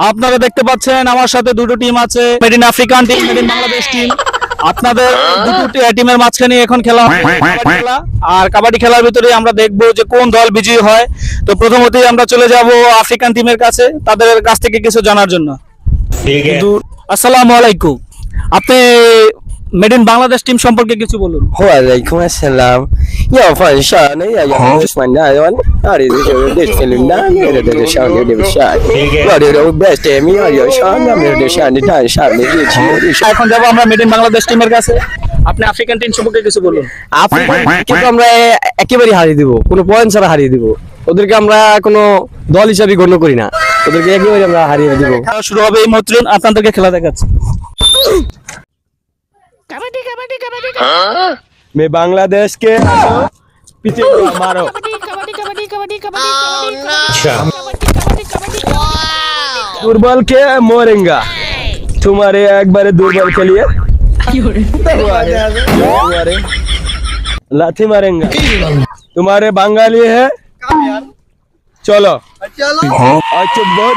আপনারা দেখতে পাচ্ছেন আমার সাথে দুটো টিম আছে, made in African team, made in Bangladesh team. আপনাদের দুটো টিমের মাঝখানে এখন খেলা হবে কাবাডি খেলা। আর কাবাডি খেলার ভিতরে আমরা দেখবো যে কোন দল বিজয়ী হয়। তো প্রথমতেই আমরা চলে যাব আফ্রিকান টিমের কাছে, তাদের কাছ থেকে কিছু জানার জন্য। আসসালামু আলাইকুম, আপনি মেড ইন বাংলাদেশ টিম সম্পর্কে কিছু বলুন। ওয়ালাইকুম আসসালাম। ইয়া ফানশান ইয়া উসমান দাওয়ান আরে দেশলিন্দা মেরে দেশান দেশান ওরে বেস্ট এমি ইয়া শান মেরে দেশান দান শান দিয়েছি। এখন যাব আমরা মেড ইন বাংলাদেশ টিমের কাছে, আপনি আফ্রিকান টিম সম্পর্কে কিছু বলুন। কিন্তু আমরা একেবারে হারিয়ে দিব, কোনো পয়েন্ট ছাড়া হারিয়ে দিব। ওদেরকে আমরা কোনো দল হিসাবে গণ্য করি না, ওদেরকে একেবারে আমরা হারিয়ে দিব। খেলা শুরু হবে এই মুহূর্তে, আপনাদেরকে খেলা দেখাচ্ছি। कबड्डी कबड्डी कबड्डी मैं बांग्लादेश के पीछे मारो। कबड्डी कबड्डी कबड्डी कबड्डी कबड्डी कबड्डी दुर्बल के मोरेंगा, तुम्हारे एक बार दुर्बल के लिए तुम्हारे लाठी मारेंगे। तुम्हारे बंगाली है, चलो अच्छा बहुत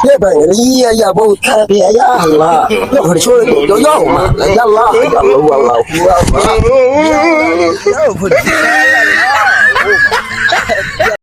ये भाई या बहुत खराब है या अल्लाह ये भड़ छोड़ दो या अल्लाह अल्लाह अल्लाह